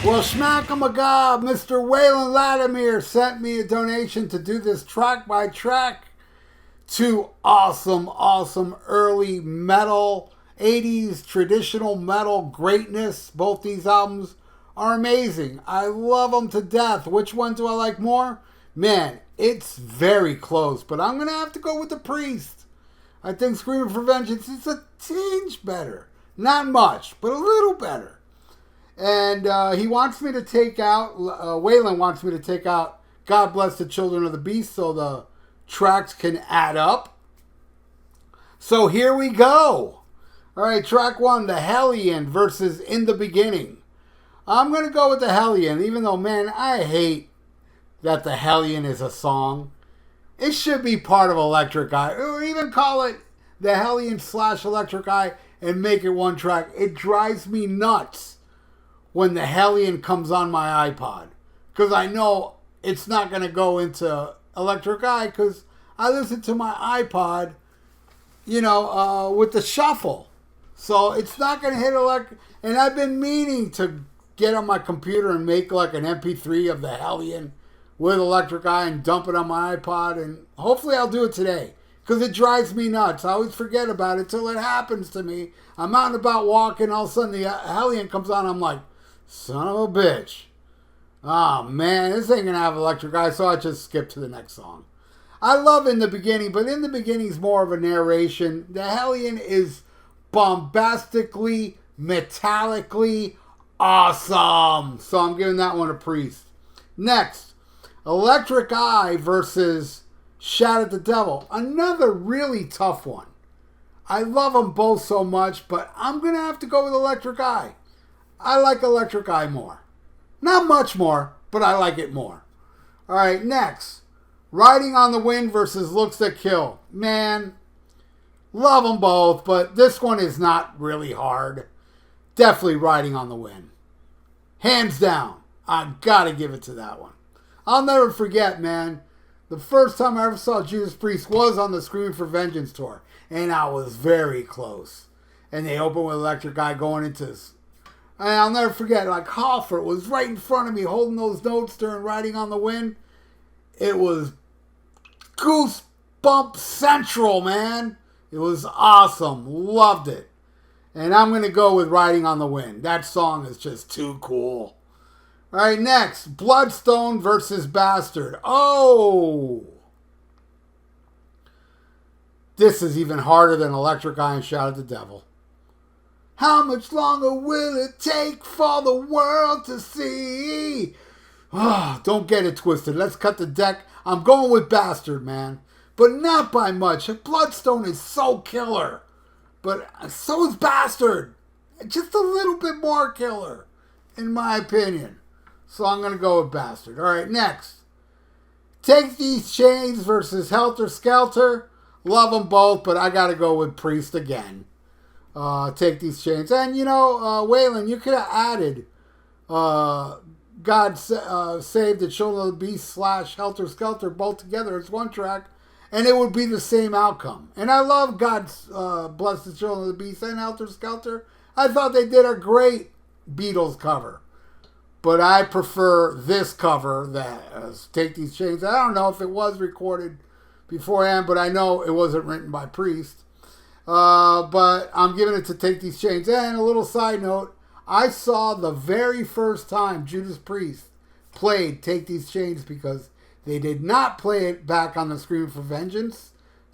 Well, schmack-a-ma-gob, Mr. Waylon Latimer sent me a donation to do this track by track. Two awesome early metal, 80s traditional metal greatness. Both these albums are amazing. I love them to death. Which one do I like more? Man, it's very close, but I'm going to have to go with The Priest. I think Screaming for Vengeance is a tinge better. Not much, but a little better. And he wants me to take out, Waylon wants me to take out God Bless the Children of the Beast so the tracks can add up. So here we go. All right, track one, The Hellion versus In the Beginning. I'm going to go with The Hellion, even though, man, I hate that The Hellion is a song. It should be part of Electric Eye, or even call it The Hellion / Electric Eye and make it one track. It drives me nuts when The Hellion comes on my iPod, because I know it's not going to go into Electric Eye, because I listen to my iPod, with the shuffle. So it's not going to hit Electric. And I've been meaning to get on my computer and make like an MP3 of The Hellion with Electric Eye and dump it on my iPod. And hopefully I'll do it today, because it drives me nuts. I always forget about it till it happens to me. I'm out and about walking, all of a sudden the Hellion comes on. I'm like, son of a bitch. Oh, man, this ain't going to have Electric Eye, so I just skip to the next song. I love In the Beginning, but In the Beginning is more of a narration. The Hellion is bombastically, metallically awesome. So I'm giving that one a Priest. Next, Electric Eye versus Shout at the Devil. Another really tough one. I love them both so much, but I'm going to have to go with Electric Eye. I like Electric Eye more. Not much more, but I like it more. All right, next. Riding on the Wind versus Looks That Kill. Man, love them both, but this one is not really hard. Definitely Riding on the Wind. Hands down. I gotta give it to that one. I'll never forget, man. The first time I ever saw Judas Priest was on the Screaming for Vengeance tour, and I was very close. And they opened with Electric Eye going into this. And I'll never forget, like Hoffer was right in front of me holding those notes during Riding on the Wind. It was goosebump central, man. It was awesome. Loved it. And I'm going to go with Riding on the Wind. That song is just too cool. All right, next. Bloodstone versus Bastard. Oh! This is even harder than Electric Eye and Shout at the Devil. How much longer will it take for the world to see? Oh, don't get it twisted. Let's cut the deck. I'm going with Bastard, man. But not by much. Bloodstone is so killer. But so is Bastard. Just a little bit more killer, in my opinion. So I'm going to go with Bastard. All right, next. Take These Chains versus Helter Skelter. Love them both, but I got to go with Priest again. Take These Chains. And, Waylon, you could have added God Save the Children of the Beast / Helter Skelter both together as one track, and it would be the same outcome. And I love God Bless the Children of the Beast and Helter Skelter. I thought they did a great Beatles cover. But I prefer this cover, that Take These Chains. I don't know if it was recorded beforehand, but I know it wasn't written by Priest. But I'm giving it to Take These Chains. And a little side note, I saw the very first time Judas Priest played Take These Chains, because they did not play it back on the Screaming for Vengeance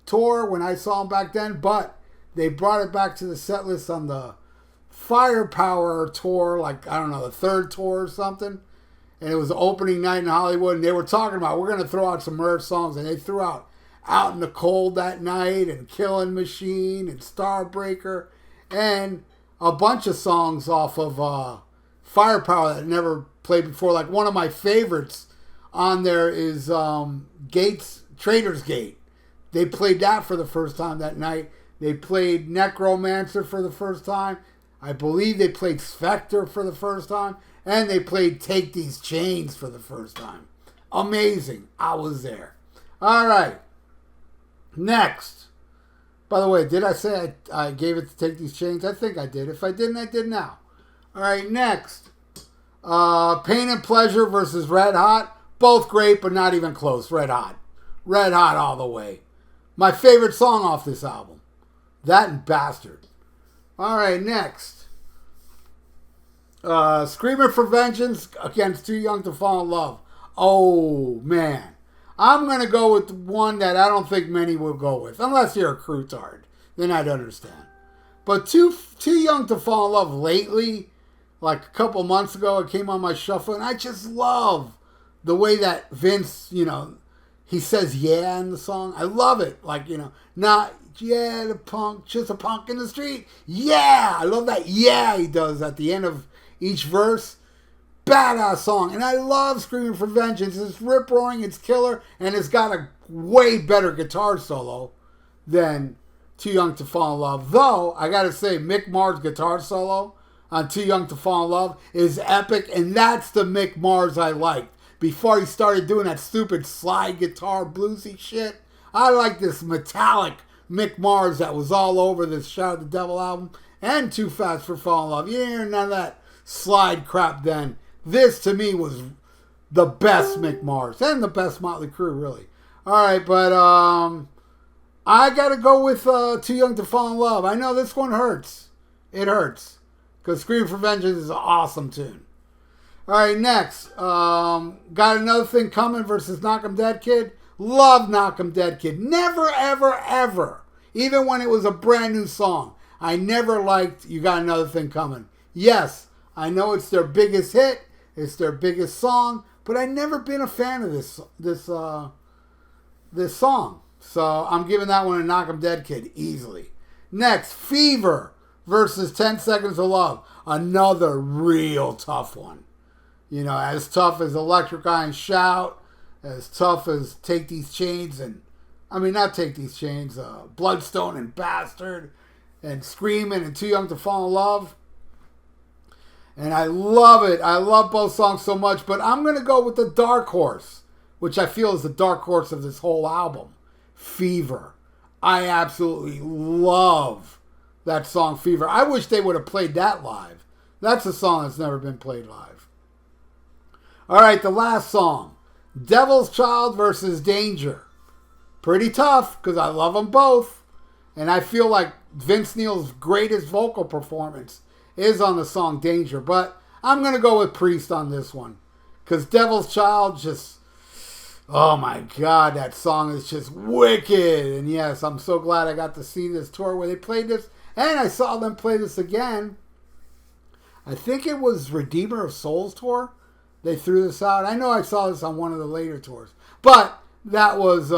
tour when I saw them back then, but they brought it back to the set list on the Firepower tour, like, I don't know, the third tour or something. And it was the opening night in Hollywood, and they were talking about, we're going to throw out some rare songs, and they threw out Out in the Cold That Night and Killing Machine and Starbreaker and a bunch of songs off of Firepower that I never played before. Like, one of my favorites on there is Trader's Gate. They played that for the first time that night. They played Necromancer for the first time. I believe they played Spectre for the first time. And they played Take These Chains for the first time. Amazing. I was there. All right. Next. By the way, did I say I gave it to Take These Chains? I think I did. If I didn't, I did now. All right, next. Pain and Pleasure versus Red Hot. Both great, but not even close. Red Hot. Red Hot all the way. My favorite song off this album. That and Bastard. All right, next. Screaming for Vengeance against Too Young to Fall in Love. Oh, man. I'm going to go with one that I don't think many will go with. Unless you're a crew-tard. Then I'd understand. But Too Young to Fall in Love lately, like a couple months ago, it came on my shuffle, and I just love the way that Vince, he says yeah in the song. I love it. Like, not, yeah, the punk, just a punk in the street. Yeah! I love that yeah he does at the end of each verse. Badass song. And I love Screaming for Vengeance. It's rip-roaring, it's killer, and it's got a way better guitar solo than Too Young to Fall in Love. Though, I gotta say, Mick Mars' guitar solo on Too Young to Fall in Love is epic, and that's the Mick Mars I liked. Before he started doing that stupid slide guitar bluesy shit, I like this metallic Mick Mars that was all over this Shout at the Devil album and Too Fast for Fall in Love. You didn't hear none of that slide crap then. This, to me, was the best Mick Mars and the best Motley Crue, really. All right, but I got to go with Too Young to Fall in Love. I know this one hurts. It hurts. Because Scream for Vengeance is an awesome tune. All right, next. Got Another Thing Coming versus Knock 'em Dead Kid. Love Knock 'em Dead Kid. Never, ever, ever. Even when it was a brand new song. I never liked You Got Another Thing Coming. Yes, I know it's their biggest hit. It's their biggest song. But I've never been a fan of this song. So I'm giving that one a Knock 'em Dead Kid easily. Next, Fever versus 10 Seconds of Love. Another real tough one. As tough as Electric Eye and Shout, as tough as Take These Chains not Take These Chains, Bloodstone and Bastard, and Screaming and Too Young to Fall in Love. And I love it. I love both songs so much, but I'm going to go with the dark horse, which I feel is the dark horse of this whole album. Fever. I absolutely love that song, Fever. I wish they would have played that live. That's a song that's never been played live. All right, the last song. Devil's Child versus Danger. Pretty tough, because I love them both. And I feel like Vince Neil's greatest vocal performance is on the song Danger. But I'm going to go with Priest on this one. Because Devil's Child just... Oh my God, that song is just wicked. And yes, I'm so glad I got to see this tour where they played this. And I saw them play this again. I think it was Redeemer of Souls tour. They threw this out. I know I saw this on one of the later tours. But that was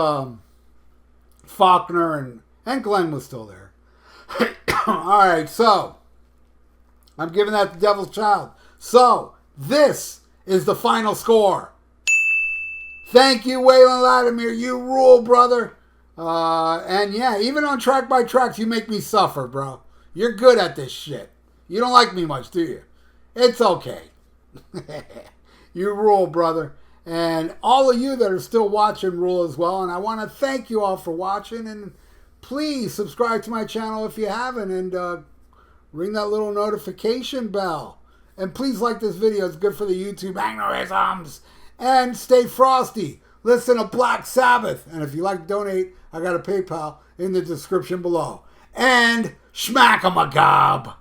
Faulkner and Glenn was still there. All right, so I'm giving that to Devil's Child. So this is the final score. Thank you, Waylon Latimer. You rule, brother. And yeah, even on track by tracks, you make me suffer, bro. You're good at this shit. You don't like me much, do you? It's okay. You rule, brother. And all of you that are still watching rule as well. And I want to thank you all for watching. And please subscribe to my channel if you haven't. And ring that little notification bell. And please like this video. It's good for the YouTube algorithms. And stay frosty. Listen to Black Sabbath. And if you like to donate, I got a PayPal in the description below. And schmack 'em a gob.